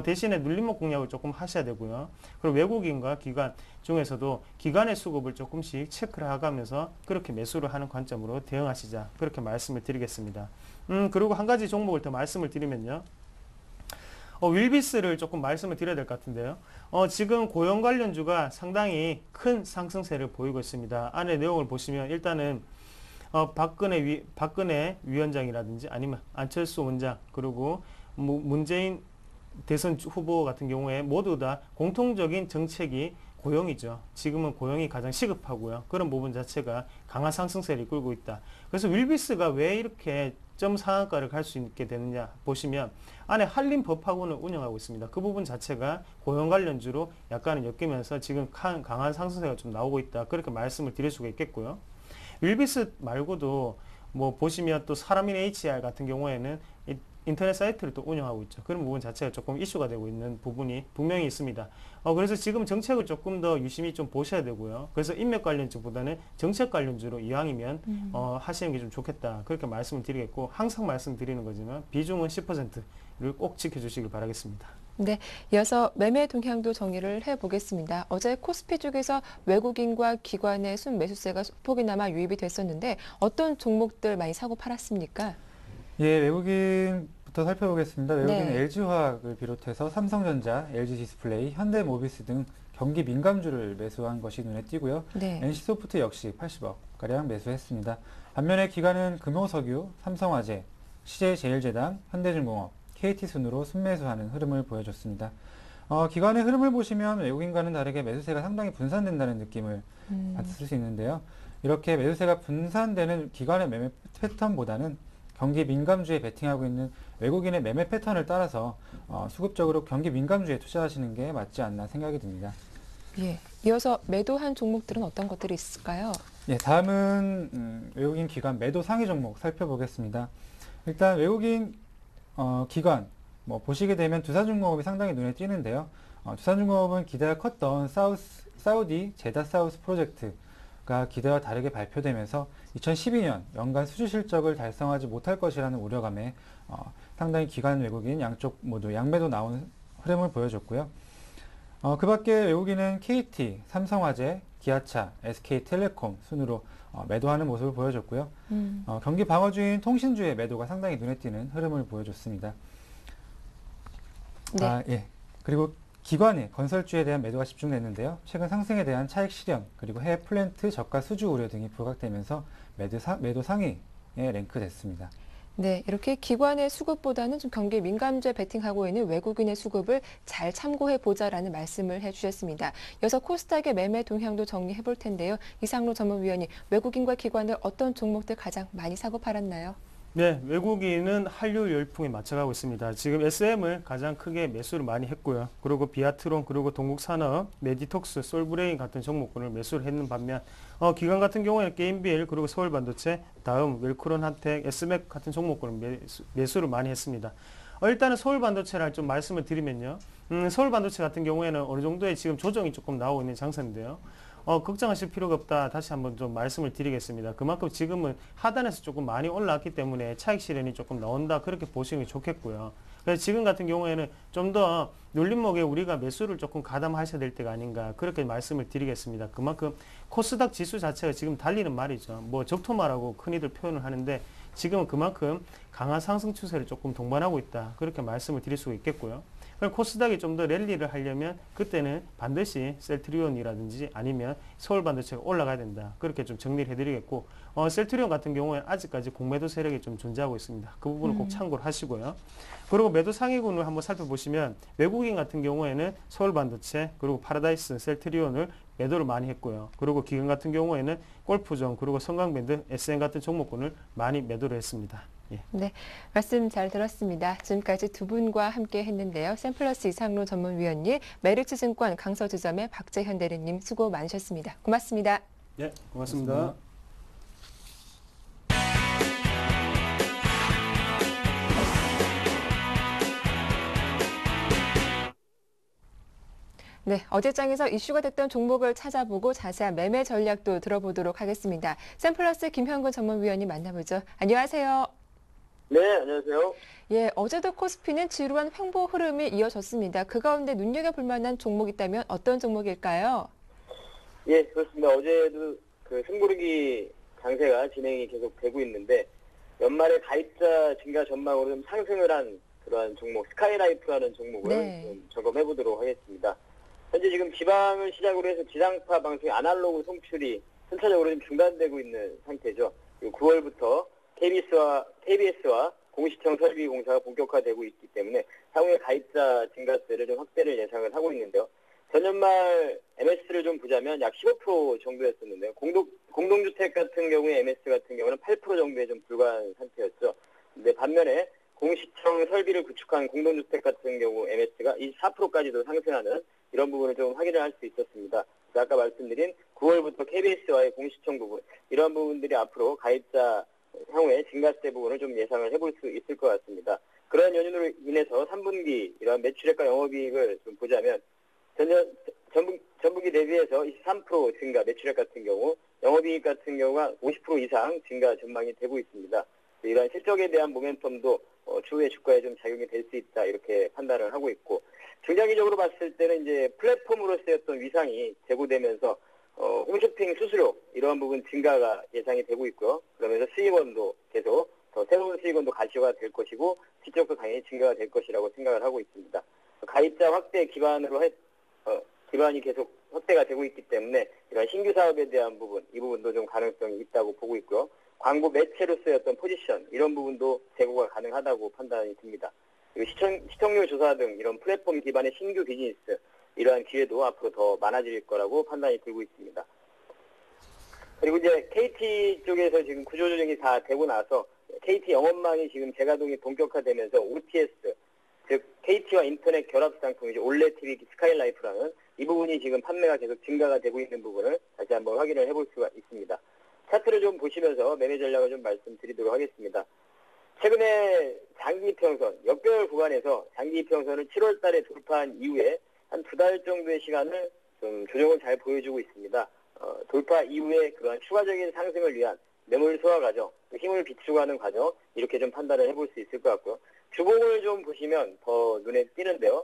대신에 눌림목 공략을 조금 하셔야 되고요. 그리고 외국인과 기관 중에서도 기관의 수급을 조금씩 체크를 해가면서 그렇게 매수를 하는 관점으로 대응하시자 그렇게 말씀을 드리겠습니다. 그리고 한 가지 종목을 더 말씀을 드리면요. 윌비스를 조금 말씀을 드려야 될 것 같은데요. 지금 고용 관련주가 상당히 큰 상승세를 보이고 있습니다. 안에 내용을 보시면 일단은 박근혜 위원장이라든지 아니면 안철수 원장 그리고 문재인 대선 후보 같은 경우에 모두 다 공통적인 정책이 고용이죠. 지금은 고용이 가장 시급하고요. 그런 부분 자체가 강한 상승세를 이끌고 있다. 그래서 윌비스가 왜 이렇게 점 상한가를 갈 수 있게 되느냐 보시면 안에 한림법학원을 운영하고 있습니다. 그 부분 자체가 고용 관련주로 약간은 엮이면서 지금 강한 상승세가 좀 나오고 있다. 그렇게 말씀을 드릴 수가 있겠고요. 윌비스 말고도 보시면 또 사람인 HR 같은 경우에는 인터넷 사이트를 또 운영하고 있죠. 그런 부분 자체가 조금 이슈가 되고 있는 부분이 분명히 있습니다. 그래서 지금 정책을 조금 더 유심히 좀 보셔야 되고요. 그래서 인맥 관련주보다는 정책 관련주로 이왕이면 하시는 게 좀 좋겠다. 그렇게 말씀을 드리겠고 항상 말씀드리는 거지만 비중은 10%를 꼭 지켜주시길 바라겠습니다. 네, 이어서 매매 동향도 정리를 해보겠습니다. 어제 코스피 쪽에서 외국인과 기관의 순매수세가 소폭이나마 유입이 됐었는데 어떤 종목들 많이 사고 팔았습니까? 예, 외국인부터 살펴보겠습니다. 외국인 네. LG화학을 비롯해서 삼성전자, LG디스플레이, 현대모비스 등 경기 민감주를 매수한 것이 눈에 띄고요. 네. NC소프트 역시 80억가량 매수했습니다. 반면에 기관은 금호석유, 삼성화재, CJ제일제당, 현대중공업, KT순으로 순매수하는 흐름을 보여줬습니다. 기관의 흐름을 보시면 외국인과는 다르게 매수세가 상당히 분산된다는 느낌을 받을 수 있는데요. 이렇게 매수세가 분산되는 기관의 매매 패턴보다는 경기 민감주에 베팅하고 있는 외국인의 매매 패턴을 따라서 수급적으로 경기 민감주에 투자하시는 게 맞지 않나 생각이 듭니다. 예. 이어서 매도한 종목들은 어떤 것들이 있을까요? 예, 다음은 외국인 기관 매도 상위 종목 살펴보겠습니다. 일단 외국인 기관 보시게 되면 두산중공업이 상당히 눈에 띄는데요. 두산중공업은 기대가 컸던 사우디 제다 사우스 프로젝트가 기대와 다르게 발표되면서 2012년 연간 수주 실적을 달성하지 못할 것이라는 우려감에 상당히 기관 외국인 양쪽 모두 양매도 나온 흐름을 보여줬고요. 그 밖에 외국인은 KT, 삼성화재, 기아차, SK텔레콤 순으로 매도하는 모습을 보여줬고요. 경기 방어주인 통신주의 매도가 상당히 눈에 띄는 흐름을 보여줬습니다. 네. 예. 그리고 기관의 건설주에 대한 매도가 집중됐는데요. 최근 상승에 대한 차익 실현, 그리고 해외 플랜트 저가 수주 우려 등이 부각되면서 매도 상위에 랭크됐습니다. 네, 이렇게 기관의 수급보다는 좀 경기 민감주에 베팅하고 있는 외국인의 수급을 잘 참고해 보자라는 말씀을 해주셨습니다. 이어서 코스닥의 매매 동향도 정리해 볼 텐데요. 이상로 전문위원이 외국인과 기관들 어떤 종목들 가장 많이 사고 팔았나요? 네, 외국인은 한류 열풍에 맞춰가고 있습니다. 지금 SM을 가장 크게 매수를 많이 했고요. 그리고 비아트론, 그리고 동국산업, 메디톡스, 솔브레인 같은 종목군을 매수를 했는 반면 기관 같은 경우에는 게임빌, 그리고 서울반도체, 다음 웰크론 핫텍, S맥 같은 종목군을 매수를 많이 했습니다. 일단은 서울반도체를 좀 말씀을 드리면요. 서울반도체 같은 경우에는 어느 정도의 지금 조정이 조금 나오고 있는 장세인데요. 걱정하실 필요가 없다. 다시 한번 좀 말씀을 드리겠습니다. 그만큼 지금은 하단에서 조금 많이 올라왔기 때문에 차익 실현이 조금 나온다. 그렇게 보시는 게 좋겠고요. 그래서 지금 같은 경우에는 좀 더 눌림목에 우리가 매수를 조금 가담하셔야 될 때가 아닌가. 그렇게 말씀을 드리겠습니다. 그만큼 코스닥 지수 자체가 지금 달리는 말이죠. 뭐 적토마라고 흔히들 표현을 하는데 지금은 그만큼 강한 상승 추세를 조금 동반하고 있다. 그렇게 말씀을 드릴 수 있겠고요. 그럼 코스닥이 좀 더 랠리를 하려면 그때는 반드시 셀트리온이라든지 아니면 서울반도체가 올라가야 된다. 그렇게 좀 정리를 해드리겠고 셀트리온 같은 경우에 아직까지 공매도 세력이 좀 존재하고 있습니다. 그 부분은 꼭 참고를 하시고요. 그리고 매도 상위군을 한번 살펴보시면 외국인 같은 경우에는 서울반도체 그리고 파라다이스, 셀트리온을 매도를 많이 했고요. 그리고 기관 같은 경우에는 골프존 그리고 성강밴드, SM 같은 종목군을 많이 매도를 했습니다. 예. 네, 말씀 잘 들었습니다. 지금까지 두 분과 함께 했는데요. 샘플러스 이상로 전문위원님, 메리츠증권 강서지점의 박재현 대리님 수고 많으셨습니다. 고맙습니다. 네, 고맙습니다. 네, 어제 장에서 이슈가 됐던 종목을 찾아보고 자세한 매매 전략도 들어보도록 하겠습니다. 샘플러스 김현근 전문위원님 만나보죠. 안녕하세요. 네, 안녕하세요. 예, 어제도 코스피는 지루한 횡보 흐름이 이어졌습니다. 그 가운데 눈여겨볼 만한 종목 있다면 어떤 종목일까요? 예, 그렇습니다. 어제도 그 승부르기 강세가 진행이 계속 되고 있는데 연말에 가입자 증가 전망으로 좀 상승을 한 그러한 종목 스카이라이프라는 종목을 좀 점검해 보도록 하겠습니다. 현재 지금 지방을 시작으로 해서 지상파 방송의 아날로그 송출이 순차적으로 좀 중단되고 있는 상태죠. 9월부터 KBS와 공시청 설비 공사가 본격화되고 있기 때문에 향후에 가입자 증가세를 좀 확대를 예상을 하고 있는데요. 전년말 MS를 좀 보자면 약 15% 정도였었는데요. 공동주택 같은 경우에 MS 같은 경우는 8% 정도에 좀 불과한 상태였죠. 근데 반면에 공시청 설비를 구축한 공동주택 같은 경우 MS가 24%까지도 상승하는 이런 부분을 좀 확인을 할 수 있었습니다. 아까 말씀드린 9월부터 KBS와의 공시청 부분, 이런 부분들이 앞으로 가입자 향후에 증가세 부분을 좀 예상을 해볼 수 있을 것 같습니다. 그러한 연유로 인해서 3분기 이러한 매출액과 영업이익을 좀 보자면 전분기 대비해서 23% 증가 매출액 같은 경우, 영업이익 같은 경우가 50% 이상 증가 전망이 되고 있습니다. 이러한 실적에 대한 모멘텀도 추후에 주가에 좀 작용이 될 수 있다 이렇게 판단을 하고 있고, 중장기적으로 봤을 때는 이제 플랫폼으로서의 어떤 위상이 제고되면서 홈쇼핑 수수료 이러한 부분 증가가 예상이 되고 있고요. 그러면서 수익원도 계속 더 새로운 수익원도 가시화가 될 것이고 실적도 당연히 증가가 될 것이라고 생각을 하고 있습니다. 가입자 확대 기반으로 기반이 계속 확대가 되고 있기 때문에 이런 신규 사업에 대한 부분, 이 부분도 좀 가능성이 있다고 보고 있고요. 광고 매체로서의 어떤 포지션 이런 부분도 제고가 가능하다고 판단이 듭니다. 그리고 시청률 조사 등 이런 플랫폼 기반의 신규 비즈니스 이러한 기회도 앞으로 더 많아질 거라고 판단이 들고 있습니다. 그리고 이제 KT 쪽에서 지금 구조조정이 다 되고 나서 KT 영업망이 지금 재가동이 본격화되면서 OTS, 즉 KT와 인터넷 결합 상품이죠. 올레 TV 스카이라이프라는 이 부분이 지금 판매가 계속 증가가 되고 있는 부분을 다시 한번 확인을 해볼 수가 있습니다. 차트를 좀 보시면서 매매 전략을 좀 말씀드리도록 하겠습니다. 최근에 장기평선, 역별 구간에서 장기평선을 7월 달에 돌파한 이후에 한 2달 정도의 시간을 좀 조정을 잘 보여주고 있습니다. 돌파 이후에 그런 추가적인 상승을 위한 매물 소화 과정, 힘을 비추고 하는 과정 이렇게 좀 판단을 해볼 수 있을 것 같고요. 주봉을 좀 보시면 더 눈에 띄는데요.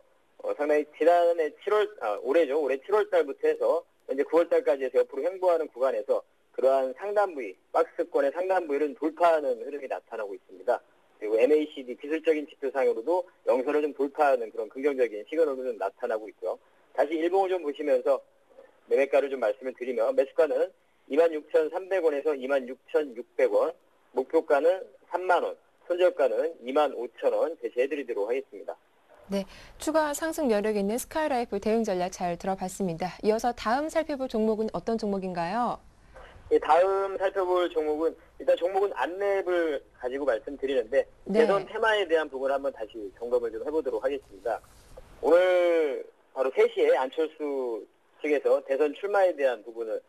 상당히 지난해 올해죠. 올해 7월 달부터 해서 현재 9월 달까지 해서 옆으로 횡보하는 구간에서 그러한 상단 부위, 박스권의 상단 부위를 돌파하는 흐름이 나타나고 있습니다. 그리고 MACD 기술적인 지표상으로도 영선을 좀 돌파하는 그런 긍정적인 시그널도 좀 나타나고 있고요. 다시 일봉을 좀 보시면서 매매가를 좀 말씀을 드리면 매수가는 26,300원에서 26,600원, 목표가는 3만원, 손절가는 25,000원 제시해드리도록 하겠습니다. 네, 추가 상승 여력 있는 스카이라이프 대응 전략 잘 들어봤습니다. 이어서 다음 살펴볼 종목은 어떤 종목인가요? 예, 다음 살펴볼 종목은 일단 종목은 안랩을 가지고 말씀드리는데 네. 대선 테마에 대한 부분을 한번 다시 점검을 좀 해보도록 하겠습니다. 오늘 바로 3시에 안철수 측에서 대선 출마에 대한 부분을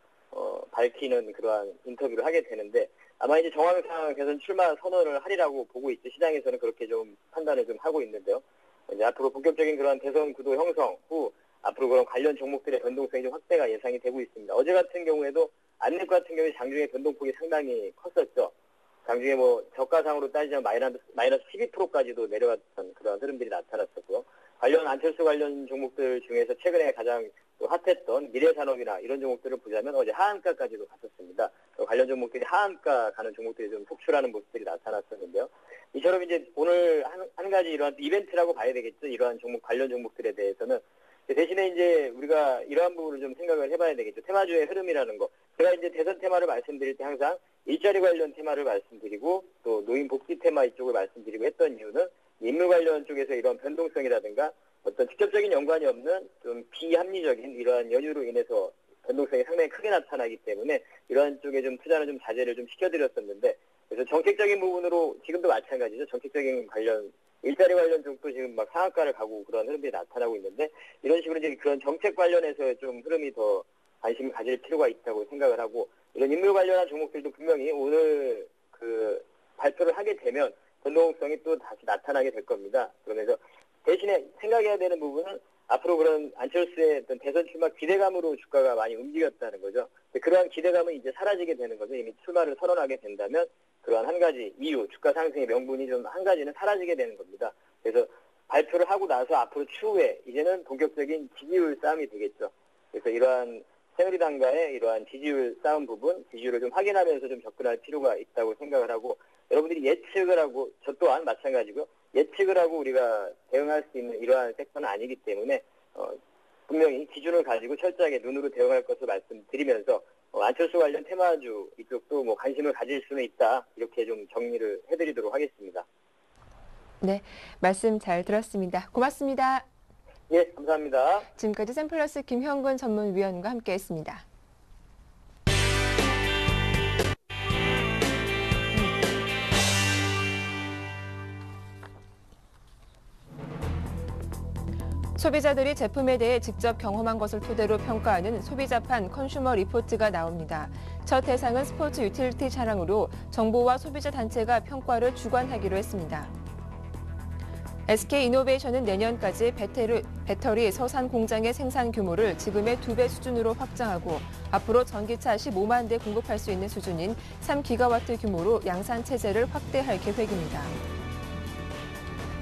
밝히는 그러한 인터뷰를 하게 되는데 아마 이제 정황상 대선 출마 선언을 하리라고 보고 있죠. 시장에서는 그렇게 좀 판단을 좀 하고 있는데요. 이제 앞으로 본격적인 그런 대선 구도 형성 후 앞으로 그런 관련 종목들의 변동성이 좀 확대가 예상이 되고 있습니다. 어제 같은 경우에도 안랩 같은 경우에 장중에 변동폭이 상당히 컸었죠. 장중에 뭐 저가상으로 따지자면 마이너스 12%까지도 내려갔던 그런 흐름들이 나타났었고요. 안철수 관련 종목들 중에서 최근에 가장 또 핫했던 미래산업이나 이런 종목들을 보자면 어제 하한가까지도 갔었습니다. 관련 종목들이 하한가 가는 종목들이 좀 속출하는 모습들이 나타났었는데요. 이처럼 이제 오늘 한 가지 이러한 이벤트라고 봐야 되겠죠. 이러한 종목, 관련 종목들에 대해서는. 대신에 이제 우리가 이러한 부분을 좀 생각을 해봐야 되겠죠. 테마주의 흐름이라는 거. 제가 이제 대선 테마를 말씀드릴 때 항상 일자리 관련 테마를 말씀드리고 또 노인 복지 테마 이쪽을 말씀드리고 했던 이유는 인물 관련 쪽에서 이런 변동성이라든가 어떤 직접적인 연관이 없는 좀 비합리적인 이러한 연유로 인해서 변동성이 상당히 크게 나타나기 때문에 이러한 쪽에 좀 투자는 좀 자제를 좀 시켜드렸었는데 그래서 정책적인 부분으로 지금도 마찬가지죠. 정책적인 관련 일자리 관련 쪽도 지금 막 상한가를 가고 그런 흐름들이 나타나고 있는데 이런 식으로 이제 그런 정책 관련해서 좀 흐름이 더 관심을 가질 필요가 있다고 생각을 하고 이런 인물 관련한 종목들도 분명히 오늘 그 발표를 하게 되면 변동성이 또 다시 나타나게 될 겁니다. 그러면서 대신에 생각해야 되는 부분은 앞으로 그런 안철수의 어떤 대선 출마 기대감으로 주가가 많이 움직였다는 거죠. 그러한 기대감은 이제 사라지게 되는 거죠. 이미 출마를 선언하게 된다면 그러한 한 가지 이유, 주가 상승의 명분이 좀 한 가지는 사라지게 되는 겁니다. 그래서 발표를 하고 나서 앞으로 추후에 이제는 본격적인 지지율 싸움이 되겠죠. 그래서 이러한 새누리당과의 이러한 지지율 싸움 부분, 지지율을 좀 확인하면서 좀 접근할 필요가 있다고 생각을 하고 여러분들이 예측을 하고 저 또한 마찬가지고요. 예측을 하고 우리가 대응할 수 있는 이러한 섹터는 아니기 때문에 분명히 기준을 가지고 철저하게 눈으로 대응할 것을 말씀드리면서 안철수 관련 테마주 이쪽도 뭐 관심을 가질 수는 있다. 이렇게 좀 정리를 해드리도록 하겠습니다. 네, 말씀 잘 들었습니다. 고맙습니다. 예, 감사합니다. 지금까지 샘플러스 김형근 전문위원과 함께했습니다. 소비자들이 제품에 대해 직접 경험한 것을 토대로 평가하는 소비자판 컨슈머 리포트가 나옵니다. 첫 대상은 스포츠 유틸리티 차량으로 정부와 소비자 단체가 평가를 주관하기로 했습니다. SK이노베이션은 내년까지 배터리 서산 공장의 생산 규모를 지금의 2배 수준으로 확장하고 앞으로 전기차 15만 대 공급할 수 있는 수준인 3기가와트 규모로 양산 체제를 확대할 계획입니다.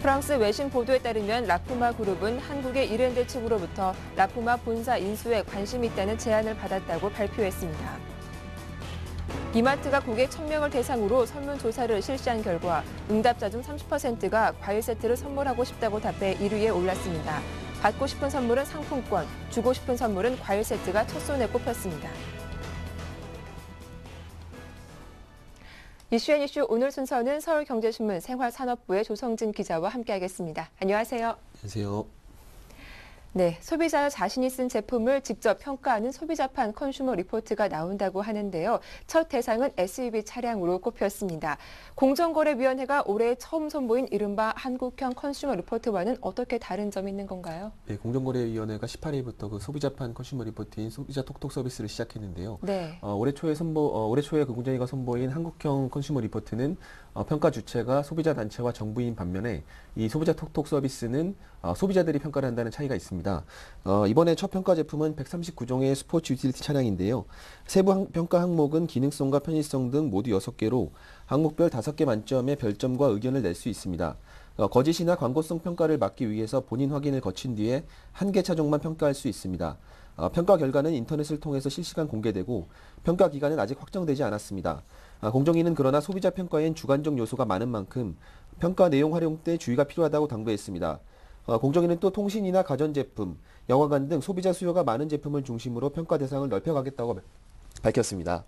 프랑스 외신 보도에 따르면 라프마 그룹은 한국의 이랜드 측으로부터 라프마 본사 인수에 관심이 있다는 제안을 받았다고 발표했습니다. 이마트가 고객 1,000명을 대상으로 설문조사를 실시한 결과 응답자 중 30%가 과일 세트를 선물하고 싶다고 답해 1위에 올랐습니다. 받고 싶은 선물은 상품권, 주고 싶은 선물은 과일 세트가 첫 손에 꼽혔습니다. 이슈앤이슈 오늘 순서는 서울경제신문 생활산업부의 조성진 기자와 함께하겠습니다. 안녕하세요. 안녕하세요. 네, 소비자 자신이 쓴 제품을 직접 평가하는 소비자판 컨슈머 리포트가 나온다고 하는데요. 첫 대상은 SUV 차량으로 꼽혔습니다. 공정거래위원회가 올해 처음 선보인 이른바 한국형 컨슈머 리포트와는 어떻게 다른 점이 있는 건가요? 네, 공정거래위원회가 18일부터 그 소비자판 컨슈머 리포트인 소비자 톡톡 서비스를 시작했는데요. 네. 올해 초에 그 공정위가 선보인 한국형 컨슈머 리포트는 평가 주체가 소비자 단체와 정부인 반면에 이 소비자 톡톡 서비스는 소비자들이 평가를 한다는 차이가 있습니다. 이번에 첫 평가 제품은 139종의 스포츠 유틸리티 차량인데요. 세부 평가 항목은 기능성과 편의성 등 모두 6개로 항목별 5개 만점의 별점과 의견을 낼 수 있습니다. 거짓이나 광고성 평가를 막기 위해서 본인 확인을 거친 뒤에 한 개 차종만 평가할 수 있습니다. 평가 결과는 인터넷을 통해서 실시간 공개되고 평가 기간은 아직 확정되지 않았습니다. 공정위는 그러나 소비자 평가엔 주관적 요소가 많은 만큼 평가 내용 활용 때 주의가 필요하다고 당부했습니다. 공정위는 또 통신이나 가전제품, 영화관 등 소비자 수요가 많은 제품을 중심으로 평가 대상을 넓혀가겠다고 밝혔습니다.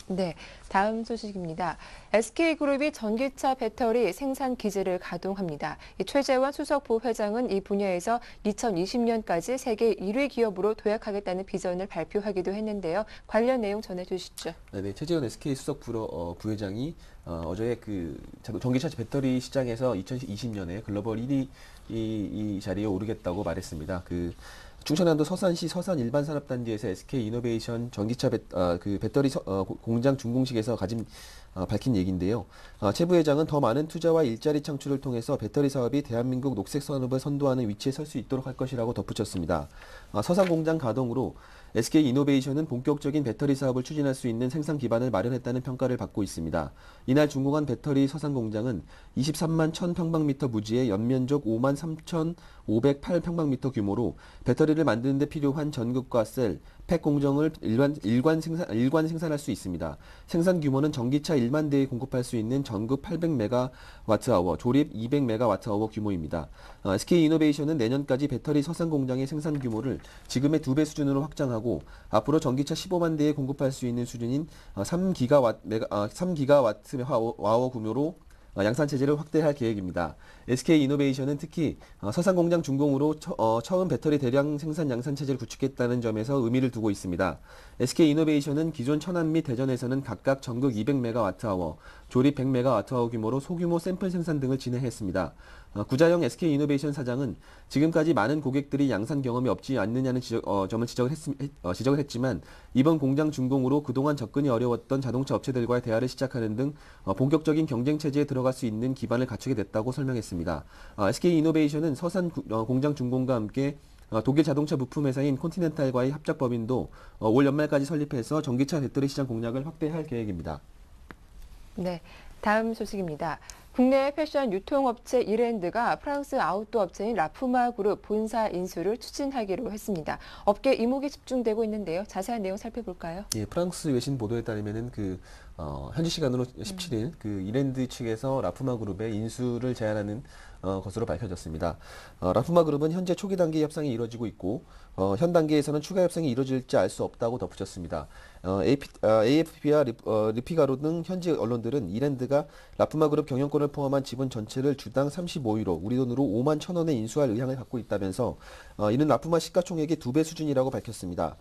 네, 다음 소식입니다. SK그룹이 전기차 배터리 생산 기지를 가동합니다. 최재원 수석 부회장은 이 분야에서 2020년까지 세계 1위 기업으로 도약하겠다는 비전을 발표하기도 했는데요. 관련 내용 전해주시죠. 네, 최재원 SK 수석 부회장이 어제 그 전기차 배터리 시장에서 2020년에 글로벌 1위 이 자리에 오르겠다고 말했습니다. 충청남도 서산시 서산 일반산업단지에서 SK 이노베이션 전기차 배터리 공장 준공식에서 밝힌 얘기인데요. 최 부회장은 더 많은 투자와 일자리 창출을 통해서 배터리 사업이 대한민국 녹색 산업을 선도하는 위치에 설 수 있도록 할 것이라고 덧붙였습니다. 서산 공장 가동으로 SK 이노베이션은 본격적인 배터리 사업을 추진할 수 있는 생산 기반을 마련했다는 평가를 받고 있습니다. 이날 준공한 배터리 서산 공장은 23만 1000평방미터 부지에 연면적 5만 3,508평방미터 규모로 배터리를 만드는 데 필요한 전극과 셀, 팩 공정을 일관 생산할 수 있습니다. 생산 규모는 전기차 1만 대에 공급할 수 있는 전극 800MWh, 조립 200MWh 규모입니다. SK 이노베이션은 내년까지 배터리 서산 공장의 생산 규모를 지금의 2배 수준으로 확장하고 앞으로 전기차 15만 대에 공급할 수 있는 수준인 3기가와트 규모로 양산 체제를 확대할 계획입니다. SK 이노베이션은 특히 서산 공장 준공으로 처음 배터리 대량 생산 양산 체제를 구축했다는 점에서 의미를 두고 있습니다. SK 이노베이션은 기존 천안 및 대전에서는 각각 전극 200MWh, 조립 100MWh 규모로 소규모 샘플 생산 등을 진행했습니다. 구자영 SK 이노베이션 사장은 지금까지 많은 고객들이 양산 경험이 없지 않느냐는 점을 지적을 했지만 이번 공장 준공으로 그동안 접근이 어려웠던 자동차 업체들과의 대화를 시작하는 등 본격적인 경쟁 체제에 들어갈 수 있는 기반을 갖추게 됐다고 설명했습니다. SK 이노베이션은 서산 공장 준공과 함께 독일 자동차 부품 회사인 콘티넨탈과의 합작 법인도 올 연말까지 설립해서 전기차 배터리 시장 공략을 확대할 계획입니다. 네, 다음 소식입니다. 국내 패션 유통업체 이랜드가 프랑스 아웃도어 업체인 라푸마 그룹 본사 인수를 추진하기로 했습니다. 업계 이목이 집중되고 있는데요. 자세한 내용 살펴볼까요? 예, 프랑스 외신 보도에 따르면은 현지 시간으로 17일 이랜드 측에서 라푸마 그룹의 인수를 제안하는 것으로 밝혀졌습니다. 라푸마 그룹은 현재 초기 단계 협상이 이루어지고 있고 현 단계에서는 추가 협상이 이루어질지 알 수 없다고 덧붙였습니다. AFP와 르피가로 등 현지 언론들은 이랜드가 라푸마 그룹 경영권을 포함한 지분 전체를 주당 35유로, 우리 돈으로 5만 1,000원에 인수할 의향을 갖고 있다면서 이는 라푸마 시가총액의 2배 수준이라고 밝혔습니다.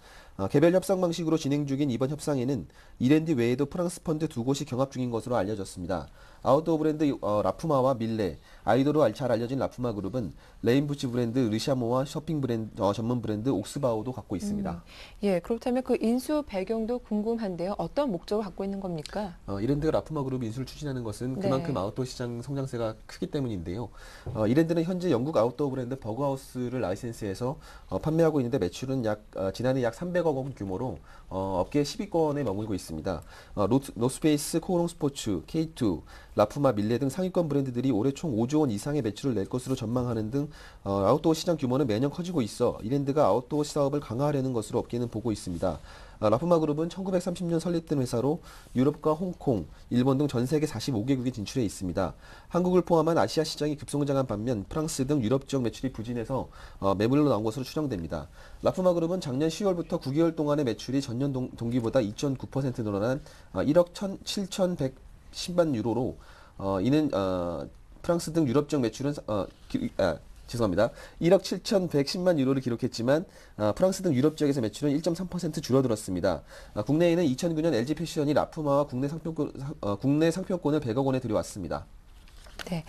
개별 협상 방식으로 진행 중인 이번 협상에는 이랜드 외에도 프랑스 펀드 2곳이 경합 중인 것으로 알려졌습니다. 아웃도어 브랜드 라푸마와 밀레, 아이돌로 잘 알려진 라푸마 그룹은 레인부츠 브랜드 르샤모와 쇼핑 브랜드 전문 브랜드 옥스바오도 갖고 있습니다. 예, 그렇다면 그 인수 배경도 궁금한데요. 어떤 목적을 갖고 있는 겁니까? 이랜드가 라푸마 그룹 인수를 추진하는 것은 네. 그만큼 아웃도어 시장 성장세가 크기 때문인데요. 이랜드는 현재 영국 아웃도어 브랜드 버그하우스를 라이센스해서 판매하고 있는데 매출은 지난해 약 300억 원 규모로 업계 10위권에 머물고 있습니다. 노스페이스, 코오롱 스포츠, K2, 라푸마, 밀레 등 상위권 브랜드들이 올해 총 5조 원 이상의 매출을 낼 것으로 전망하는 등 아웃도어 시장 규모는 매년 커지고 있어 이랜드가 아웃도어 사업을 강화하려는 것으로 업계는 보고 있습니다. 라푸마 그룹은 1930년 설립된 회사로 유럽과 홍콩, 일본 등 전 세계 45개국에 진출해 있습니다. 한국을 포함한 아시아 시장이 급성장한 반면 프랑스 등 유럽 지역 매출이 부진해서 매물로 나온 것으로 추정됩니다. 라푸마 그룹은 작년 10월부터 9개월 동안의 매출이 전년 동기보다 2.9% 늘어난 1억 7,110만 유로로 이는 프랑스 등 유럽 지역 매출은 1억 7,110만 유로를 기록했지만 프랑스 등 유럽 지역에서 매출은 1.3% 줄어들었습니다. 국내에는 2009년 LG 패션이 라푸마와 국내 상표권을 100억 원에 들여왔습니다. 네,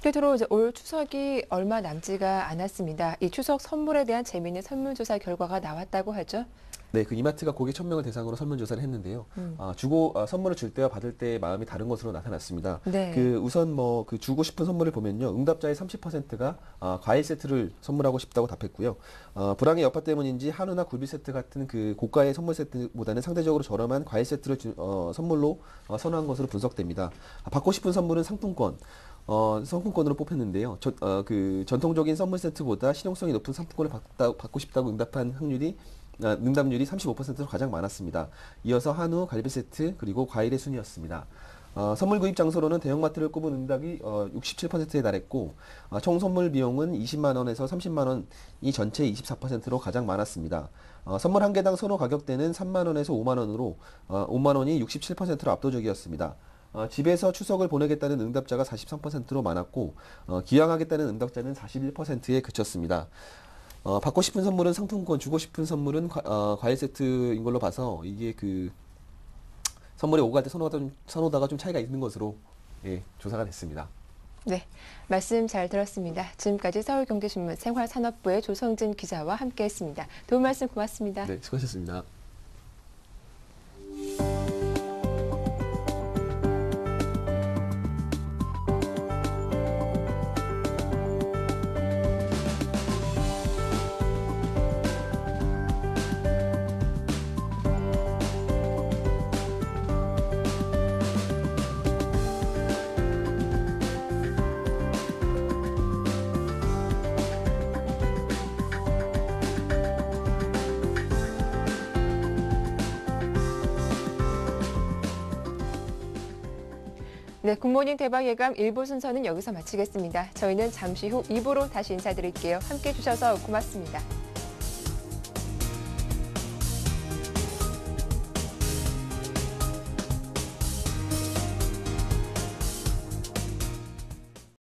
끝으로 이제 올 추석이 얼마 남지가 않았습니다. 이 추석 선물에 대한 재미있는 설문조사 결과가 나왔다고 하죠. 네, 그 이마트가 고객 1,000명을 대상으로 설문조사를 했는데요. 선물을 줄 때와 받을 때의 마음이 다른 것으로 나타났습니다. 네. 우선 그 주고 싶은 선물을 보면요. 응답자의 30%가 과일 세트를 선물하고 싶다고 답했고요. 불황의 여파 때문인지 한우나 굴비 세트 같은 그 고가의 선물 세트보다는 상대적으로 저렴한 과일 세트를 선물로 선호한 것으로 분석됩니다. 받고 싶은 선물은 상품권으로 뽑혔는데요. 전통적인 선물 세트보다 실용성이 높은 상품권을 받고 싶다고 응답률이 35%로 가장 많았습니다. 이어서 한우, 갈비 세트, 그리고 과일의 순이었습니다. 선물 구입 장소로는 대형마트를 꼽은 응답이 67%에 달했고, 총 선물 비용은 20만 원에서 30만 원이 전체 24%로 가장 많았습니다. 선물 한 개당 선호 가격대는 3만 원에서 5만 원으로 5만 원이 67%로 압도적이었습니다. 집에서 추석을 보내겠다는 응답자가 43%로 많았고, 기왕하겠다는 응답자는 41%에 그쳤습니다. 받고 싶은 선물은 상품권, 주고 싶은 선물은 과일 세트인 걸로 봐서 이게 선물에 오갈 때 선호도가 좀 차이가 있는 것으로 조사가 됐습니다. 네, 말씀 잘 들었습니다. 지금까지 서울경제신문 생활산업부의 조성진 기자와 함께했습니다. 도움 말씀 고맙습니다. 네, 수고하셨습니다. 네, 굿모닝 대박 예감 1부 순서는 여기서 마치겠습니다. 저희는 잠시 후 2부로 다시 인사드릴게요. 함께해 주셔서 고맙습니다.